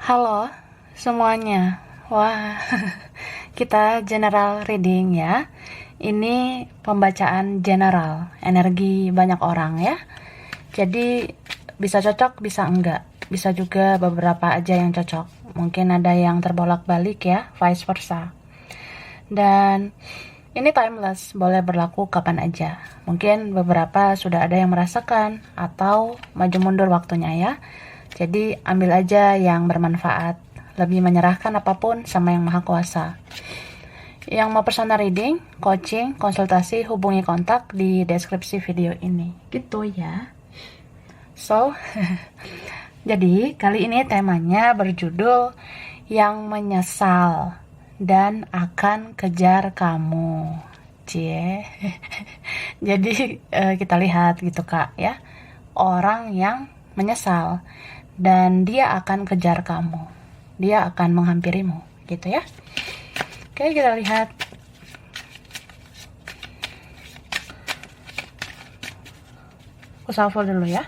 Halo semuanya. Wah, kita general reading ya. Ini pembacaan general, energi banyak orang ya. Jadi bisa cocok, bisa enggak. Bisa juga beberapa aja yang cocok. Mungkin ada yang terbolak-balik ya, vice versa. Dan ini timeless, boleh berlaku kapan aja. Mungkin beberapa sudah ada yang merasakan atau maju mundur waktunya ya. Jadi ambil aja yang bermanfaat. Lebih menyerahkan apapun sama yang maha kuasa. Yang mau personal reading, coaching, konsultasi, hubungi kontak di deskripsi video ini. Gitu ya. So, jadi kali ini temanya berjudul yang menyesal dan akan kejar kamu. Cie. Jadi kita lihat gitu Kak ya. Orang yang menyesal dan dia akan kejar kamu. Dia akan menghampirimu, gitu ya. Oke, kita lihat. Aku shuffle dulu ya.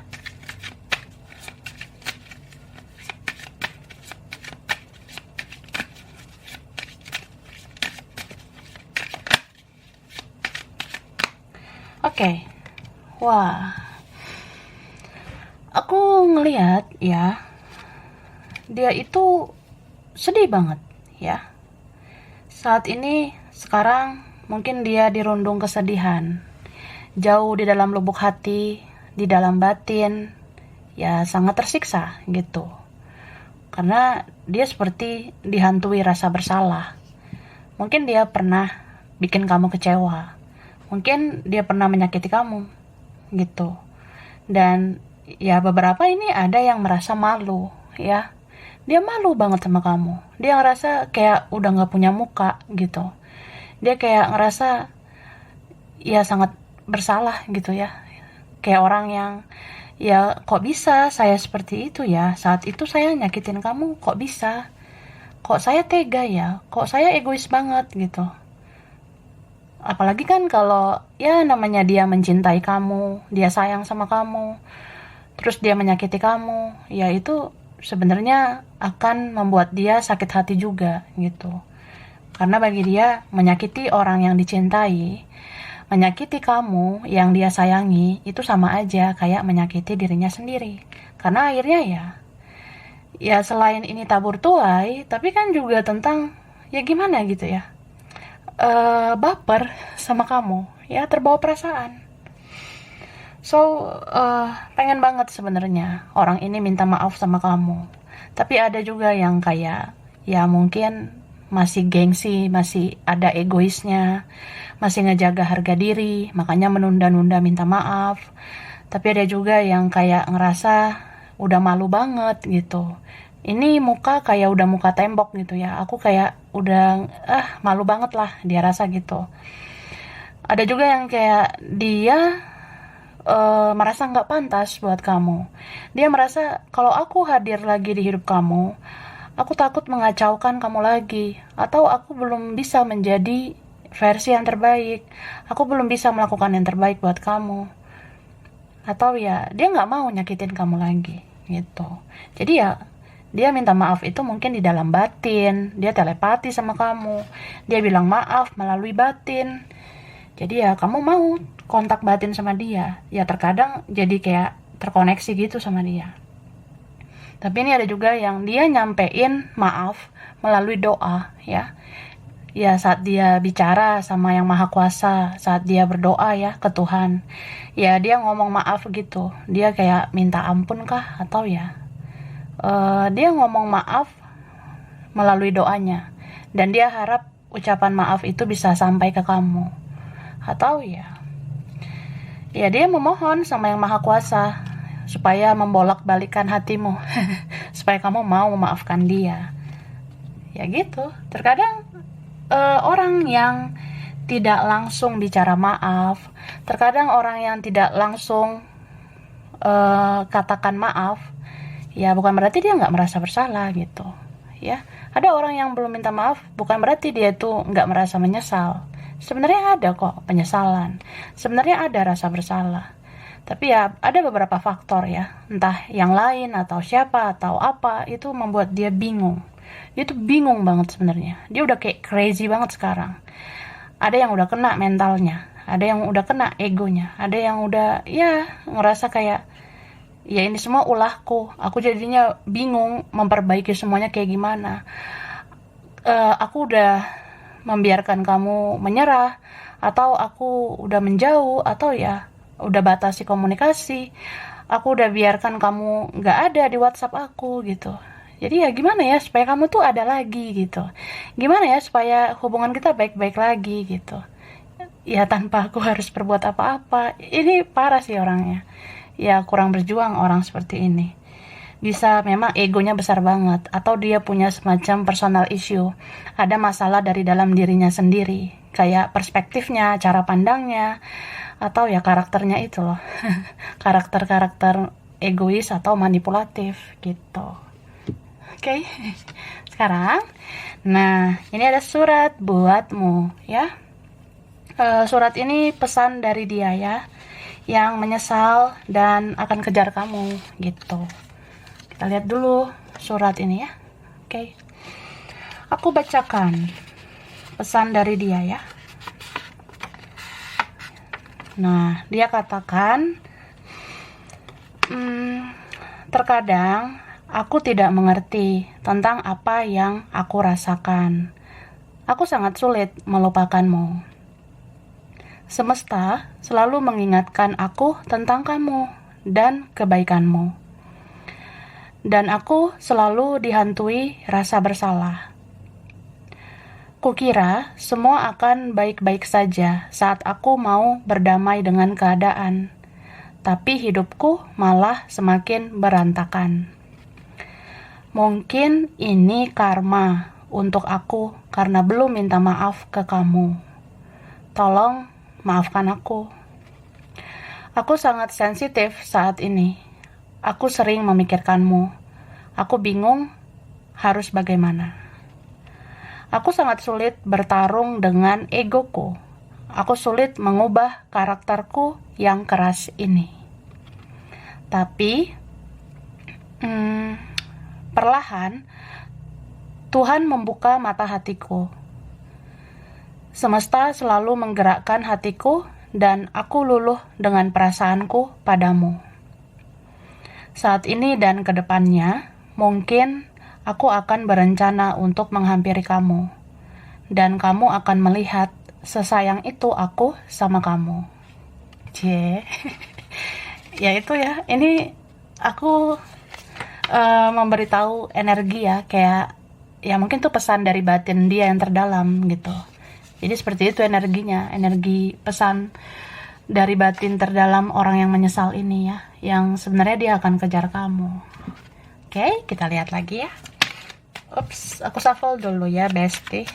Oke. Wah. Aku ngelihat ya, dia itu sedih banget ya. Saat ini, sekarang mungkin dia dirundung kesedihan. Jauh di dalam lubuk hati, di dalam batin, ya sangat tersiksa gitu. Karena dia seperti dihantui rasa bersalah. Mungkin dia pernah bikin kamu kecewa. Mungkin dia pernah menyakiti kamu gitu. Dan ya beberapa ini ada yang merasa malu ya. Dia malu banget sama kamu. Dia ngerasa kayak udah gak punya muka gitu. Dia kayak ngerasa ya sangat bersalah gitu ya. Kayak orang yang ya kok bisa saya seperti itu ya. Saat itu saya nyakitin kamu, kok bisa. Kok saya tega ya. Kok saya egois banget gitu. Apalagi kan kalau ya namanya dia mencintai kamu, dia sayang sama kamu, terus dia menyakiti kamu, ya itu sebenarnya akan membuat dia sakit hati juga gitu. Karena bagi dia menyakiti orang yang dicintai, menyakiti kamu yang dia sayangi itu sama aja kayak menyakiti dirinya sendiri. Karena akhirnya ya selain ini tabur tuai, tapi kan juga tentang ya gimana gitu ya. Baper sama kamu, ya terbawa perasaan. So, pengen banget sebenarnya orang ini minta maaf sama kamu. Tapi ada juga yang kayak, ya mungkin masih gengsi, masih ada egoisnya, masih ngejaga harga diri, makanya menunda-nunda minta maaf. Tapi ada juga yang kayak ngerasa udah malu banget gitu. Ini muka kayak udah muka tembok gitu ya. Aku kayak udah, malu banget lah dia rasa gitu. Ada juga yang kayak dia merasa nggak pantas buat kamu. Dia merasa kalau aku hadir lagi di hidup kamu, aku takut mengacaukan kamu lagi, atau aku belum bisa menjadi versi yang terbaik. Aku belum bisa melakukan yang terbaik buat kamu. Atau ya dia nggak mau nyakitin kamu lagi gitu. Jadi ya dia minta maaf itu mungkin di dalam batin, dia telepati sama kamu, dia bilang maaf melalui batin. Jadi ya kamu mau kontak batin sama dia, ya terkadang jadi kayak terkoneksi gitu sama dia. Tapi ini ada juga yang dia nyampein maaf melalui doa ya. Ya saat dia bicara sama yang maha kuasa, saat dia berdoa ya ke Tuhan, ya dia ngomong maaf gitu. Dia kayak minta ampun kah atau ya dia ngomong maaf melalui doanya, dan dia harap ucapan maaf itu bisa sampai ke kamu. Atau ya dia memohon sama yang maha kuasa supaya membolak-balikan hatimu supaya kamu mau memaafkan dia. Ya gitu. Terkadang orang yang tidak langsung bicara maaf, terkadang orang yang tidak langsung katakan maaf, ya bukan berarti dia nggak merasa bersalah gitu ya. Ada orang yang belum minta maaf, bukan berarti dia itu nggak merasa menyesal. Sebenarnya ada kok penyesalan, sebenarnya ada rasa bersalah. Tapi ya ada beberapa faktor ya, entah yang lain atau siapa atau apa, itu membuat dia bingung. Dia tuh bingung banget sebenarnya. Dia udah kayak crazy banget sekarang. Ada yang udah kena mentalnya, ada yang udah kena egonya, ada yang udah ya ngerasa kayak ya ini semua ulahku. Aku jadinya bingung memperbaiki semuanya kayak gimana. Aku udah membiarkan kamu menyerah, atau aku udah menjauh, atau ya udah batasi komunikasi, aku udah biarkan kamu nggak ada di WhatsApp aku gitu. Jadi ya gimana ya supaya kamu tuh ada lagi gitu, gimana ya supaya hubungan kita baik-baik lagi gitu, ya tanpa aku harus berbuat apa-apa. Ini parah sih orangnya, ya kurang berjuang orang seperti ini. Bisa memang egonya besar banget, atau dia punya semacam personal issue, ada masalah dari dalam dirinya sendiri, kayak perspektifnya, cara pandangnya, atau ya karakternya itu loh. Karakter-karakter egois atau manipulatif gitu. Oke. Sekarang ini ada surat buatmu ya. Surat ini pesan dari dia ya, yang menyesal dan akan kejar kamu gitu. Kita lihat dulu surat ini ya. Oke. Aku bacakan pesan dari dia ya. Nah, dia katakan, terkadang aku tidak mengerti tentang apa yang aku rasakan. Aku sangat sulit melupakanmu. Semesta selalu mengingatkan aku tentang kamu dan kebaikanmu. Dan aku selalu dihantui rasa bersalah. Kukira semua akan baik-baik saja saat aku mau berdamai dengan keadaan, tapi hidupku malah semakin berantakan. Mungkin ini karma untuk aku karena belum minta maaf ke kamu. Tolong maafkan aku. Aku sangat sensitif saat ini. Aku sering memikirkanmu. Aku bingung harus bagaimana. Aku sangat sulit bertarung dengan egoku. Aku sulit mengubah karakterku yang keras ini. Tapi, perlahan, Tuhan membuka mata hatiku. Semesta selalu menggerakkan hatiku dan aku luluh dengan perasaanku padamu. Saat ini dan ke depannya, mungkin aku akan berencana untuk menghampiri kamu, dan kamu akan melihat sesayang itu aku sama kamu. Ya itu ya, ini aku memberitahu energi ya, kayak ya mungkin tuh pesan dari batin dia yang terdalam gitu. Jadi seperti itu energinya, energi pesan dari batin terdalam orang yang menyesal ini ya, yang sebenarnya dia akan kejar kamu. Oke, kita lihat lagi ya. Ups, aku shuffle dulu ya, bestie.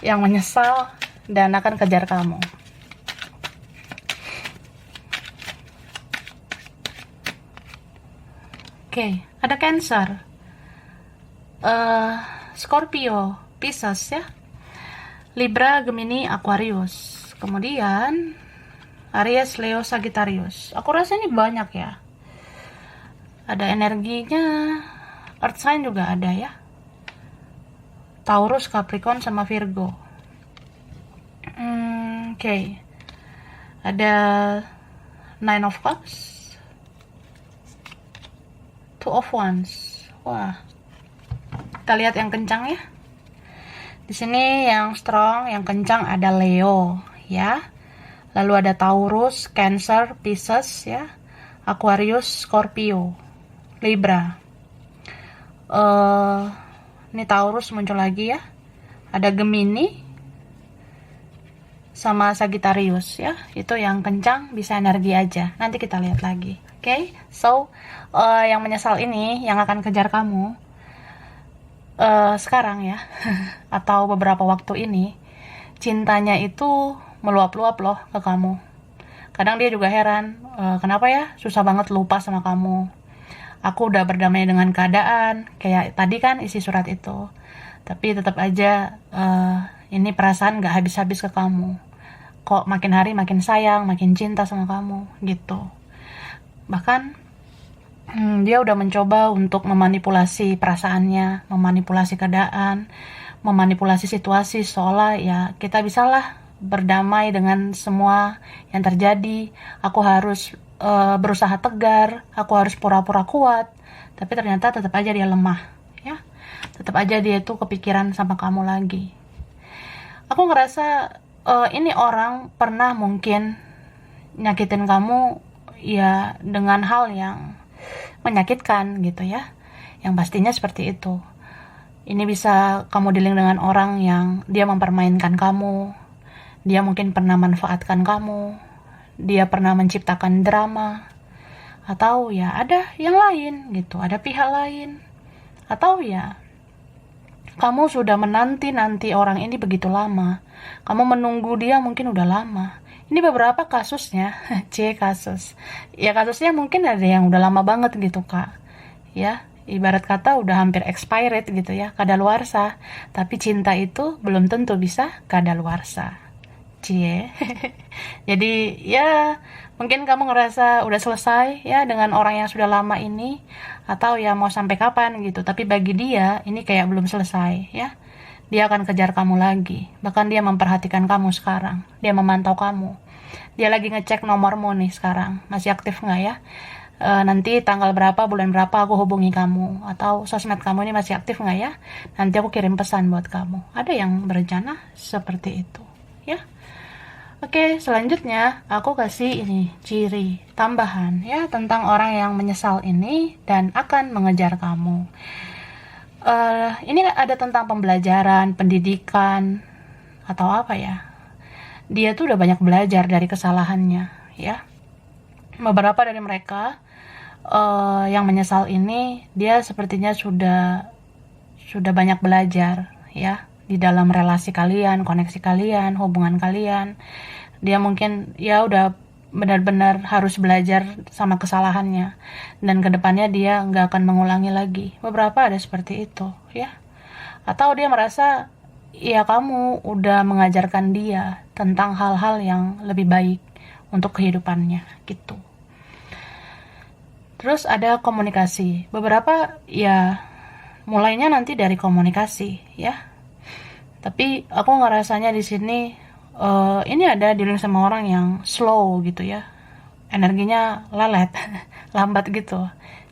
Yang menyesal dan akan kejar kamu. Oke, ada Cancer, Scorpio, Pisces ya, Libra, Gemini, Aquarius, kemudian Aries, Leo, Sagittarius. Aku rasa ini banyak ya. Ada energinya, Earth sign juga ada ya. Taurus, Capricorn, sama Virgo. Oke. Ada Nine of Cups, Two of Wands. Wah. Kita lihat yang kencang ya. Di sini yang strong, yang kencang ada Leo ya. Lalu ada Taurus, Cancer, Pisces ya. Aquarius, Scorpio, Libra. Ini Taurus muncul lagi ya. Ada Gemini sama Sagittarius ya. Itu yang kencang, bisa energi aja. Nanti kita lihat lagi. Oke. So, yang menyesal ini yang akan kejar kamu sekarang ya. Atau beberapa waktu ini, cintanya itu meluap-luap loh ke kamu. Kadang dia juga heran, kenapa ya susah banget lupa sama kamu. Aku udah berdamai dengan keadaan, kayak tadi kan isi surat itu. Tapi tetap aja ini perasaan gak habis-habis ke kamu. kok makin hari makin sayang, makin cinta sama kamu gitu. Bahkan dia udah mencoba untuk memanipulasi perasaannya, memanipulasi keadaan, memanipulasi situasi seolah ya kita bisalah berdamai dengan semua yang terjadi. Aku harus berusaha tegar, aku harus pura-pura kuat, tapi ternyata tetap aja dia lemah, ya. Tetap aja dia tuh kepikiran sama kamu lagi. Aku ngerasa ini orang pernah mungkin nyakitin kamu ya dengan hal yang menyakitkan gitu ya, yang pastinya seperti itu. Ini bisa kamu dealing dengan orang yang dia mempermainkan kamu, dia mungkin pernah manfaatkan kamu, dia pernah menciptakan drama, atau ya ada yang lain gitu, ada pihak lain, atau ya kamu sudah menanti-nanti orang ini begitu lama, kamu menunggu dia mungkin udah lama. Ini beberapa kasusnya, kasus. Ya kasusnya mungkin ada yang udah lama banget gitu kak. Ya, ibarat kata udah hampir expired gitu ya, kadaluarsa. Tapi cinta itu belum tentu bisa kadaluarsa. Jadi ya mungkin kamu ngerasa udah selesai ya dengan orang yang sudah lama ini, atau ya mau sampai kapan gitu. Tapi bagi dia ini kayak belum selesai ya. Dia akan kejar kamu lagi. Bahkan dia memperhatikan kamu sekarang. Dia memantau kamu. Dia lagi ngecek nomormu nih sekarang. Masih aktif nggak ya? Nanti tanggal berapa, bulan berapa aku hubungi kamu. Atau sosmed kamu ini masih aktif nggak ya? Nanti aku kirim pesan buat kamu. Ada yang berencana seperti itu. Ya. Oke, selanjutnya aku kasih ini ciri tambahan ya tentang orang yang menyesal ini dan akan mengejar kamu. Ini ada tentang pembelajaran, pendidikan, atau apa ya? Dia tuh udah banyak belajar dari kesalahannya, ya. Beberapa dari mereka yang menyesal ini, dia sepertinya sudah banyak belajar, ya, di dalam relasi kalian, koneksi kalian, hubungan kalian. Dia mungkin ya udah benar-benar harus belajar sama kesalahannya, dan kedepannya dia nggak akan mengulangi lagi. Beberapa ada seperti itu ya, atau dia merasa ya kamu udah mengajarkan dia tentang hal-hal yang lebih baik untuk kehidupannya gitu. Terus ada komunikasi. Beberapa ya mulainya nanti dari komunikasi ya, tapi aku ngerasanya di sini ini ada dealing sama orang yang slow gitu ya, energinya lelet, lambat gitu.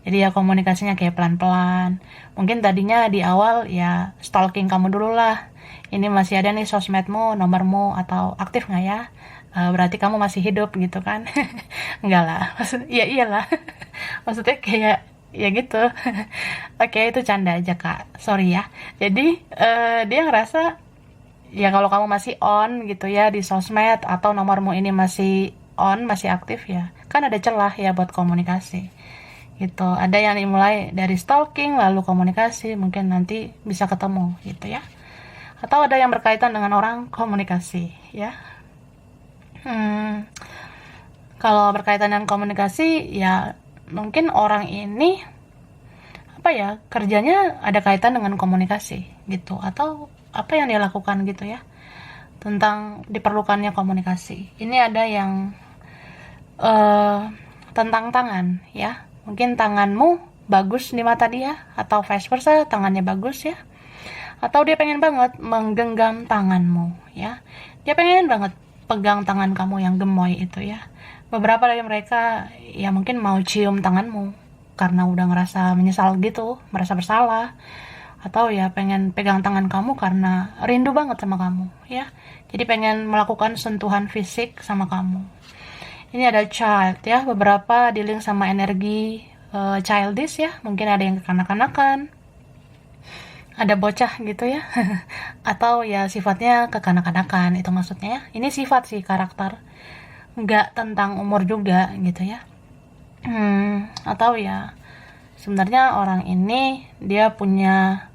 Jadi ya komunikasinya kayak pelan-pelan. Mungkin tadinya di awal ya stalking kamu dulu lah. Ini masih ada nih sosmedmu, nomormu, atau aktif nggak ya? Berarti kamu masih hidup gitu kan? Enggak lah, ya iyalah. Maksudnya kayak ya gitu. Oke, itu canda aja kak, sorry ya. Jadi dia ngerasa ya kalau kamu masih on gitu ya di sosmed, atau nomormu ini masih on, masih aktif ya, kan ada celah ya buat komunikasi gitu. Ada yang dimulai dari stalking lalu komunikasi, mungkin nanti bisa ketemu gitu ya. Atau ada yang berkaitan dengan orang komunikasi ya. Kalau berkaitan dengan komunikasi ya mungkin orang ini apa ya, kerjanya ada kaitan dengan komunikasi gitu, atau apa yang dia lakukan gitu ya, tentang diperlukannya komunikasi. Ini ada yang tentang tangan ya, mungkin tanganmu bagus di mata dia, atau vice versa, tangannya bagus ya, atau dia pengen banget menggenggam tanganmu ya, dia pengen banget pegang tangan kamu yang gemoy itu ya. Beberapa dari mereka ya mungkin mau cium tanganmu karena udah ngerasa menyesal gitu, merasa bersalah, atau ya pengen pegang tangan kamu karena rindu banget sama kamu ya, jadi pengen melakukan sentuhan fisik sama kamu. Ini ada child ya, beberapa dealing sama energi childish ya, mungkin ada yang kekanak-kanakan, ada bocah gitu ya. Atau ya sifatnya kekanak-kanakan, itu maksudnya ya. Ini sifat sih, karakter, nggak tentang umur juga gitu ya. Atau ya sebenarnya orang ini dia punya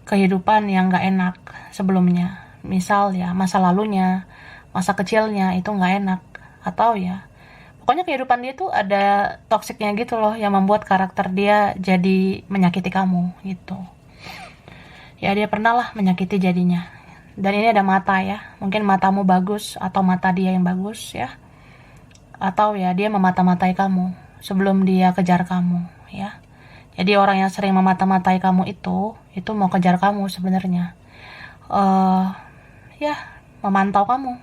kehidupan yang gak enak sebelumnya, misal ya masa lalunya, masa kecilnya itu gak enak, atau ya pokoknya kehidupan dia tuh ada toksiknya gitu loh, yang membuat karakter dia jadi menyakiti kamu gitu ya. Dia pernah lah menyakiti jadinya. Dan ini ada mata ya, mungkin matamu bagus atau mata dia yang bagus ya, atau ya dia memata-matai kamu sebelum dia kejar kamu ya. Jadi orang yang sering memata-matai kamu itu mau kejar kamu sebenarnya. Ya, memantau kamu.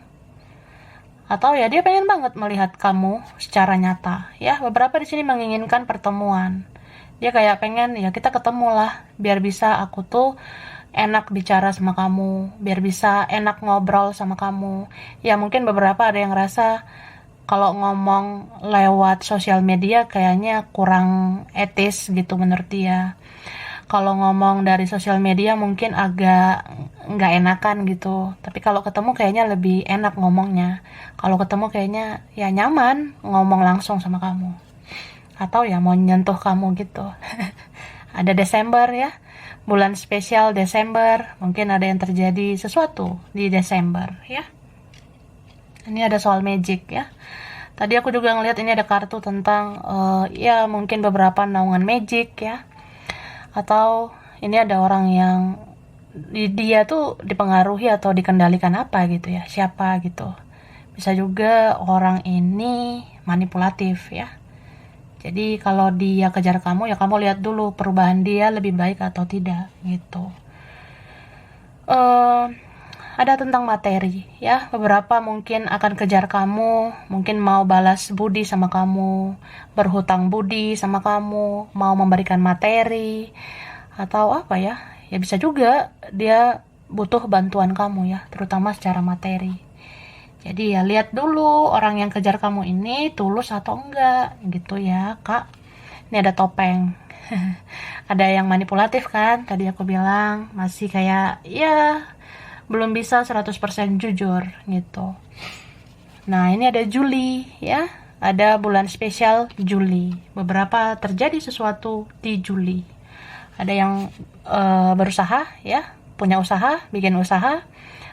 Atau ya dia pengen banget melihat kamu secara nyata. Ya, beberapa di sini menginginkan pertemuan. Dia kayak pengen ya kita ketemu lah, biar bisa aku tuh enak bicara sama kamu, biar bisa enak ngobrol sama kamu. Ya mungkin beberapa ada yang rasa kalau ngomong lewat sosial media kayaknya kurang etis gitu menurut dia. Kalau ngomong dari sosial media mungkin agak nggak enakan gitu. Tapi kalau ketemu kayaknya lebih enak ngomongnya. Kalau ketemu kayaknya ya nyaman ngomong langsung sama kamu. Atau ya mau nyentuh kamu gitu. Ada Desember ya, bulan spesial Desember. Mungkin ada yang terjadi sesuatu di Desember ya. Ini ada soal magic ya. Tadi aku juga ngeliat ini ada kartu tentang ya mungkin beberapa naungan magic ya. Atau ini ada orang yang dia tuh dipengaruhi atau dikendalikan apa gitu ya, siapa gitu. Bisa juga orang ini manipulatif ya. Jadi kalau dia kejar kamu ya kamu lihat dulu perubahan dia lebih baik atau tidak gitu. Ada tentang materi ya, beberapa mungkin akan kejar kamu, mungkin mau balas budi sama kamu, berhutang budi sama kamu, mau memberikan materi atau apa ya, ya bisa juga dia butuh bantuan kamu ya, terutama secara materi. Jadi ya lihat dulu orang yang kejar kamu ini tulus atau enggak gitu ya kak. Ini ada topeng. Ada yang manipulatif kan, tadi aku bilang masih kayak ya belum bisa 100% jujur gitu. Nah ini ada Juli ya, ada bulan spesial Juli. Beberapa terjadi sesuatu di Juli. Ada yang berusaha ya, punya usaha, bikin usaha,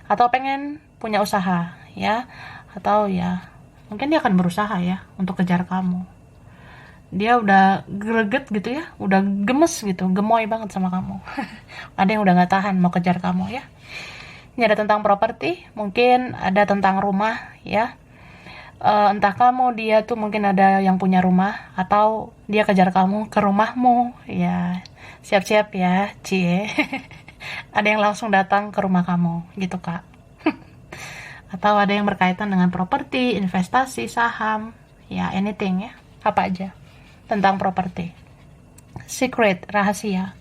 atau pengen punya usaha ya, atau ya mungkin dia akan berusaha ya untuk kejar kamu. Dia udah greget gitu ya, udah gemes gitu, gemoy banget sama kamu. Ada yang udah gak tahan mau kejar kamu ya. Ini ada tentang properti, mungkin ada tentang rumah ya. Entah kamu dia tuh mungkin ada yang punya rumah atau dia kejar kamu ke rumahmu ya. Siap-siap ya cie. Ada yang langsung datang ke rumah kamu gitu kak. Atau ada yang berkaitan dengan properti, investasi, saham ya, anything ya, apa aja tentang properti. Secret, rahasia.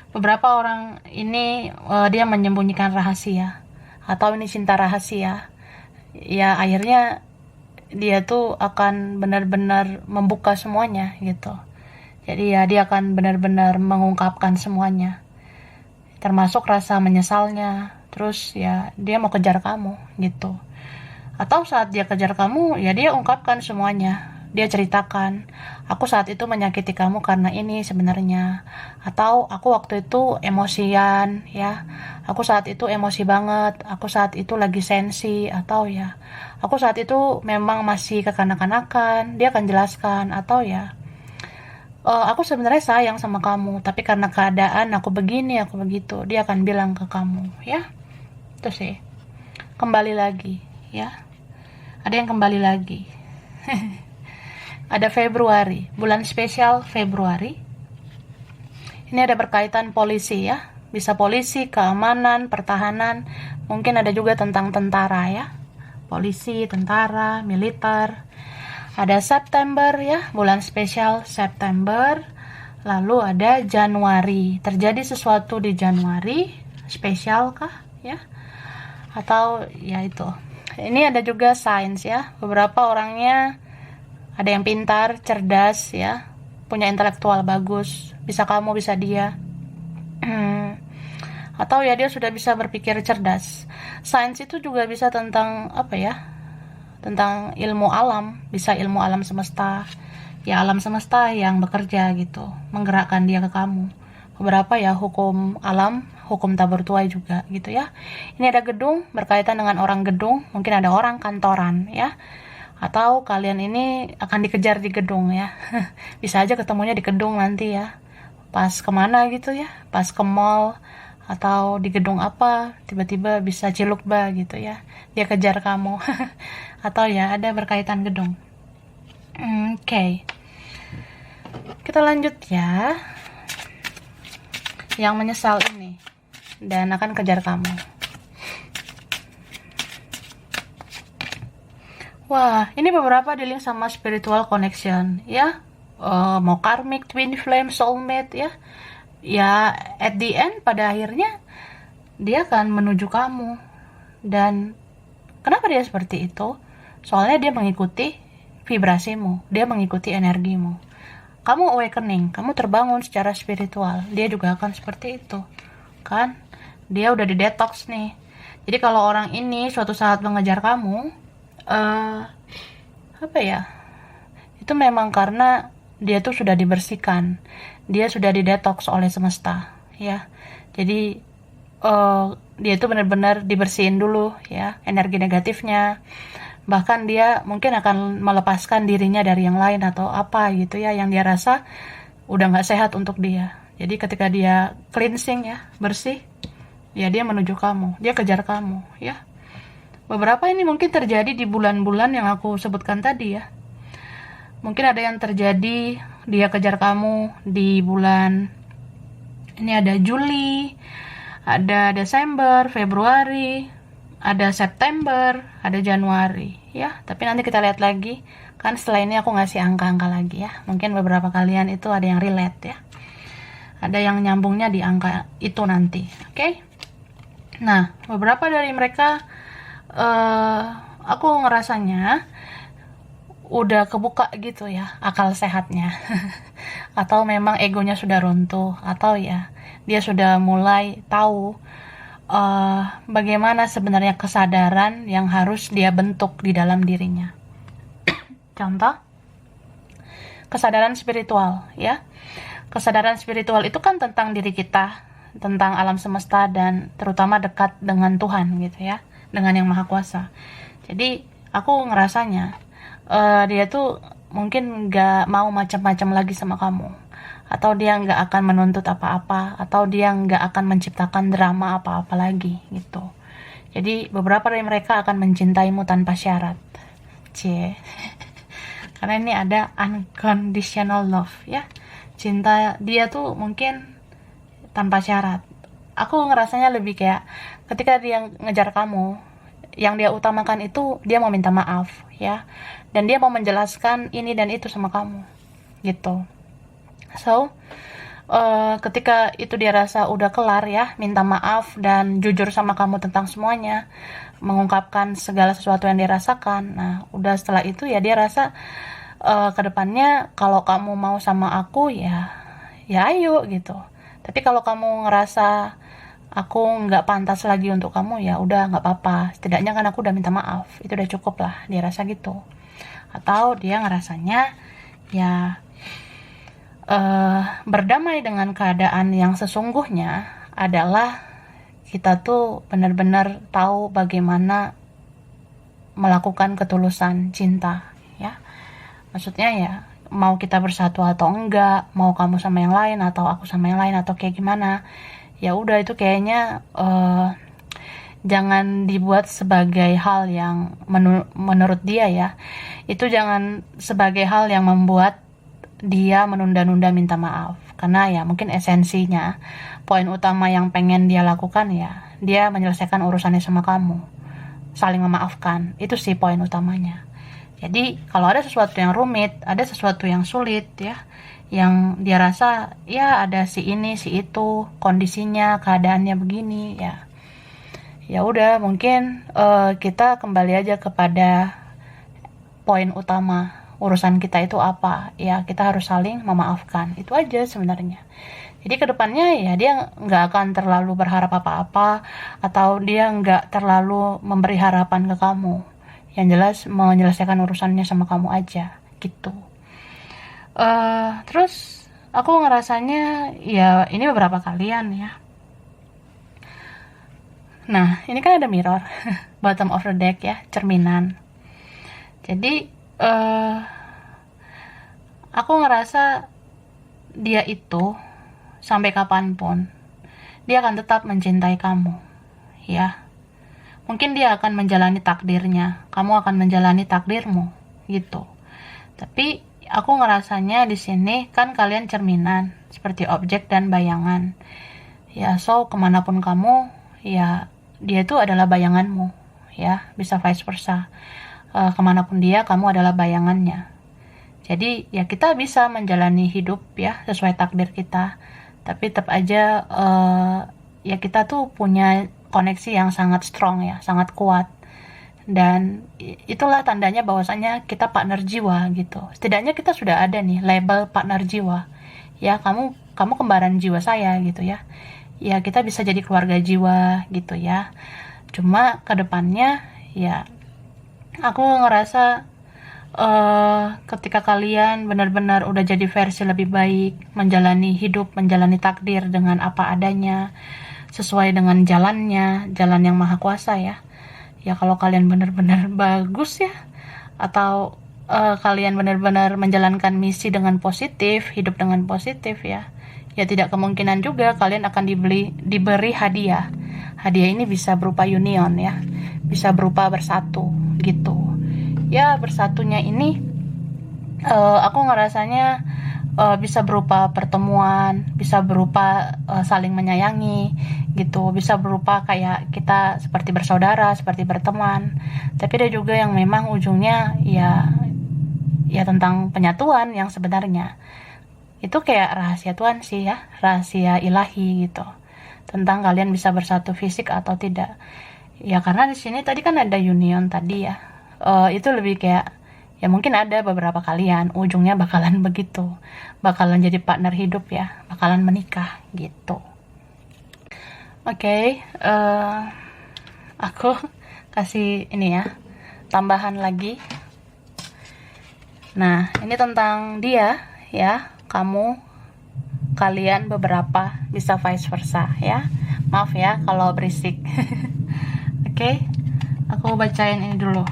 Beberapa orang ini dia menyembunyikan rahasia atau ini cinta rahasia ya, akhirnya dia tuh akan benar-benar membuka semuanya gitu. Jadi ya dia akan benar-benar mengungkapkan semuanya, termasuk rasa menyesalnya. Terus ya dia mau kejar kamu gitu, atau saat dia kejar kamu ya dia ungkapkan semuanya. Dia ceritakan, aku saat itu menyakiti kamu karena ini sebenarnya. Atau aku waktu itu emosian ya. Aku saat itu emosi banget. Aku saat itu lagi sensi. Atau ya, aku saat itu memang masih kekanak-kanakan. Dia akan jelaskan. Atau ya, aku sebenarnya sayang sama kamu. Tapi karena keadaan aku begini, aku begitu. Dia akan bilang ke kamu ya. Itu sih. Kembali lagi ya. Ada yang kembali lagi. Ada Februari, bulan spesial Februari. Ini ada berkaitan polisi ya. Bisa polisi, keamanan, pertahanan. Mungkin ada juga tentang tentara ya. Polisi, tentara, militer. Ada September ya, bulan spesial September. Lalu ada Januari. Terjadi sesuatu di Januari, spesial kah ya? Atau ya itu. Ini ada juga sains ya. Beberapa orangnya ada yang pintar, cerdas ya, punya intelektual bagus, bisa kamu, bisa dia. Atau ya dia sudah bisa berpikir cerdas. Sains itu juga bisa tentang apa ya? Tentang ilmu alam, bisa ilmu alam semesta. Ya alam semesta yang bekerja gitu, menggerakkan dia ke kamu. Beberapa ya hukum alam, hukum tabur tuai juga gitu ya. Ini ada gedung, berkaitan dengan orang gedung, mungkin ada orang kantoran ya. Atau kalian ini akan dikejar di gedung ya. Bisa aja ketemunya di gedung nanti ya. Pas kemana gitu ya, pas ke mall atau di gedung apa tiba-tiba bisa ciluk ba gitu ya, dia kejar kamu. Atau ya ada berkaitan gedung. Oke. Kita lanjut ya. Yang menyesal ini dan akan kejar kamu. Wah, ini beberapa dealing sama spiritual connection ya. Mau karmic, twin flame, soulmate ya. Ya, at the end pada akhirnya dia akan menuju kamu. Dan kenapa dia seperti itu? Soalnya dia mengikuti vibrasimu, dia mengikuti energimu. Kamu awakening, kamu terbangun secara spiritual, dia juga akan seperti itu. Kan? Dia udah di detox nih. Jadi kalau orang ini suatu saat mengejar kamu, apa ya? Itu memang karena dia tuh sudah dibersihkan, dia sudah didetox oleh semesta, ya. Jadi dia tuh benar-benar dibersihin dulu, ya, energi negatifnya. Bahkan dia mungkin akan melepaskan dirinya dari yang lain atau apa gitu ya, yang dia rasa udah nggak sehat untuk dia. Jadi ketika dia cleansing ya, bersih, ya dia menuju kamu, dia kejar kamu, ya. Beberapa ini mungkin terjadi di bulan-bulan yang aku sebutkan tadi ya. Mungkin ada yang terjadi dia kejar kamu di bulan ini, ada Juli, ada Desember, Februari, ada September, ada Januari ya. Tapi nanti kita lihat lagi. Kan setelah ini aku ngasih angka-angka lagi ya. Mungkin beberapa kalian itu ada yang relate ya. Ada yang nyambungnya di angka itu nanti. Oke? Nah, beberapa dari mereka aku ngerasanya udah kebuka gitu ya akal sehatnya. Atau memang egonya sudah runtuh, atau ya dia sudah mulai tahu bagaimana sebenarnya kesadaran yang harus dia bentuk di dalam dirinya. Contoh, kesadaran spiritual ya. Kesadaran spiritual itu kan tentang diri kita, tentang alam semesta, dan terutama dekat dengan Tuhan gitu ya, dengan Yang Maha Kuasa. Jadi aku ngerasanya dia tuh mungkin gak mau macam-macam lagi sama kamu, atau dia gak akan menuntut apa-apa, atau dia gak akan menciptakan drama apa-apa lagi gitu. Jadi beberapa dari mereka akan mencintaimu tanpa syarat. Karena ini ada unconditional love ya. Cinta dia tuh mungkin tanpa syarat. Aku ngerasanya lebih kayak ketika dia ngejar kamu, yang dia utamakan itu dia mau minta maaf ya, dan dia mau menjelaskan ini dan itu sama kamu gitu. So ketika itu dia rasa udah kelar ya, minta maaf dan jujur sama kamu tentang semuanya, mengungkapkan segala sesuatu yang dia rasakan. Nah udah setelah itu ya dia rasa kedepannya kalau kamu mau sama aku ya ayo gitu. Tapi kalau kamu ngerasa aku nggak pantas lagi untuk kamu, ya udah nggak apa-apa, setidaknya kan aku udah minta maaf, itu udah cukup lah, dia rasa gitu. Atau dia ngerasanya ya berdamai dengan keadaan yang sesungguhnya adalah kita tuh benar-benar tahu bagaimana melakukan ketulusan cinta ya. Maksudnya ya mau kita bersatu atau enggak, mau kamu sama yang lain atau aku sama yang lain atau kayak gimana, ya udah itu kayaknya jangan dibuat sebagai hal yang menurut dia ya, itu jangan sebagai hal yang membuat dia menunda-nunda minta maaf. Karena ya mungkin esensinya, poin utama yang pengen dia lakukan ya dia menyelesaikan urusannya sama kamu, saling memaafkan, itu sih poin utamanya. Jadi kalau ada sesuatu yang rumit, ada sesuatu yang sulit ya, yang dia rasa ya ada si ini si itu, kondisinya keadaannya begini ya, ya udah mungkin kita kembali aja kepada poin utama, urusan kita itu apa ya, kita harus saling memaafkan, itu aja sebenarnya. Jadi kedepannya ya dia nggak akan terlalu berharap apa-apa, atau dia nggak terlalu memberi harapan ke kamu, yang jelas menyelesaikan urusannya sama kamu aja gitu. Terus aku ngerasanya ya ini beberapa kalian ya. Nah ini kan ada mirror bottom of the deck ya, cerminan. Jadi aku ngerasa dia itu sampai kapanpun dia akan tetap mencintai kamu, ya. Mungkin dia akan menjalani takdirnya, kamu akan menjalani takdirmu, gitu. Tapi aku ngerasanya di sini kan kalian cerminan, seperti objek dan bayangan. Ya, so kemanapun kamu, ya dia itu adalah bayanganmu, ya, bisa vice versa. Kemanapun dia, kamu adalah bayangannya. Jadi ya kita bisa menjalani hidup ya sesuai takdir kita, tapi tetap aja ya kita tuh punya koneksi yang sangat strong ya, sangat kuat. Dan itulah tandanya bahwasanya kita partner jiwa gitu. Setidaknya kita sudah ada nih label partner jiwa. Ya, kamu kembaran jiwa saya gitu ya. Ya, kita bisa jadi keluarga jiwa gitu ya. Cuma kedepannya ya aku ngerasa ketika kalian benar-benar udah jadi versi lebih baik, menjalani hidup, menjalani takdir dengan apa adanya, sesuai dengan jalannya, jalan yang maha kuasa ya. Ya kalau kalian benar-benar bagus ya, atau kalian benar-benar menjalankan misi dengan positif, hidup dengan positif ya, ya tidak kemungkinan juga kalian akan diberi hadiah. Hadiah ini bisa berupa union ya, bisa berupa bersatu gitu. Ya bersatunya ini aku ngerasanya bisa berupa pertemuan, bisa berupa saling menyayangi gitu, bisa berupa kayak kita seperti bersaudara, seperti berteman. Tapi ada juga yang memang ujungnya ya tentang penyatuan yang sebenarnya. Itu kayak rahasia Tuhan sih ya, rahasia ilahi gitu. Tentang kalian bisa bersatu fisik atau tidak. Ya karena di sini tadi kan ada union tadi ya. Itu lebih kayak ya mungkin ada beberapa kalian ujungnya bakalan begitu, bakalan jadi partner hidup ya, bakalan menikah gitu. Oke, aku kasih ini ya tambahan lagi. Nah ini tentang dia ya, kalian beberapa bisa vice versa ya, maaf ya kalau berisik. Oke, aku bacain ini dulu.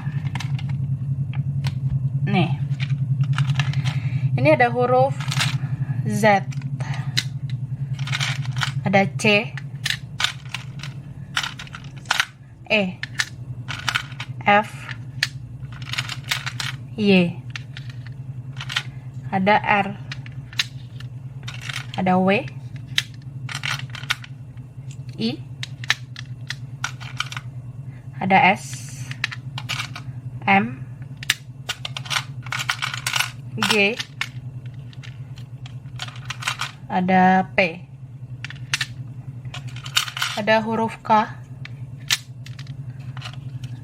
Nih, ini ada huruf Z, ada C, E, F, Y, ada R, ada W, I, ada S, M, G, ada P, ada huruf K,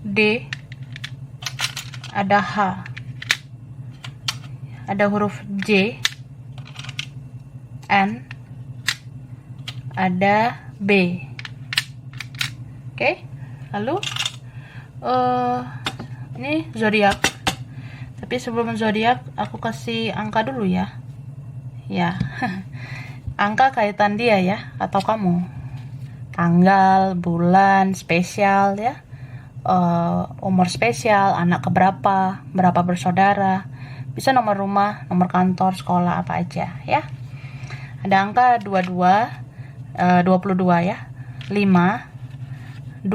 D, ada H, ada huruf J, N, ada B. Oke, lalu ini zodiak. Tapi sebelum zodiak aku kasih angka dulu ya. Ya. Angka kaitan dia ya atau kamu. Tanggal, bulan spesial ya. Umur spesial, anak keberapa, berapa bersaudara. Bisa nomor rumah, nomor kantor, sekolah apa aja ya. Ada angka 22 ya. 5 2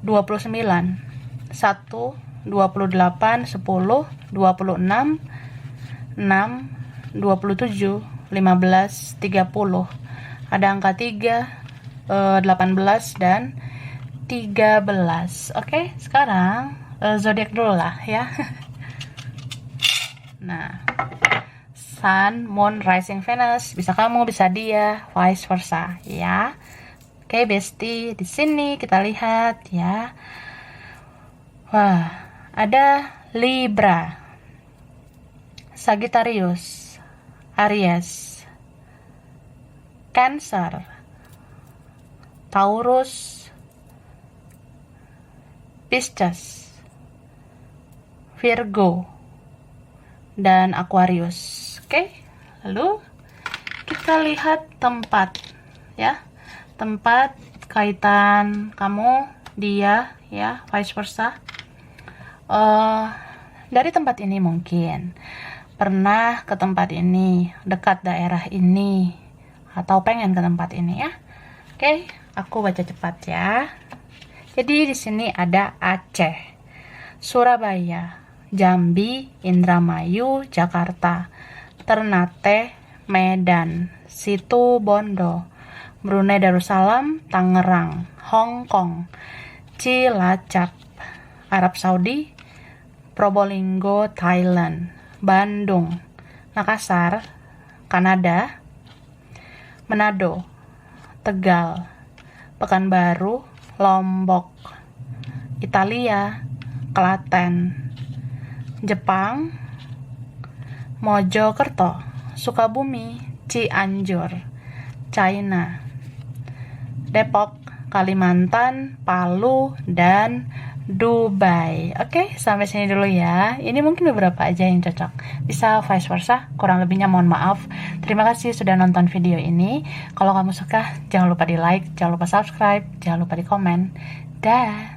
29 1 28, 10, 26, 6, 27, 15, 30. Ada angka 3, 18 dan 13. Oke, sekarang zodiak dulu lah ya. Nah, Sun, Moon, Rising, Venus, bisa kamu, bisa dia, vice versa ya. Oke, bestie, di sini kita lihat ya. Wah, ada Libra, Sagittarius, Aries, Cancer, Taurus, Pisces, Virgo, dan Aquarius. Oke, lalu kita lihat tempat ya, tempat kaitan kamu, dia ya, vice versa. Dari tempat ini mungkin pernah ke tempat ini, dekat daerah ini, atau pengen ke tempat ini ya. Oke, aku baca cepat ya. Jadi di sini ada Aceh, Surabaya, Jambi, Indramayu, Jakarta, Ternate, Medan, Situ Bondo, Brunei Darussalam, Tangerang, Hong Kong, Cilacap, Arab Saudi, Probolinggo, Thailand, Bandung, Makassar, Kanada, Manado, Tegal, Pekanbaru, Lombok, Italia, Klaten, Jepang, Mojokerto, Sukabumi, Cianjur, China, Depok, Kalimantan, Palu, dan Dubai. Oke, sampai sini dulu ya. Ini mungkin beberapa aja yang cocok. Bisa vice versa, kurang lebihnya mohon maaf. Terima kasih sudah nonton video ini. Kalau kamu suka, jangan lupa di like, jangan lupa subscribe, jangan lupa di komen. Dah.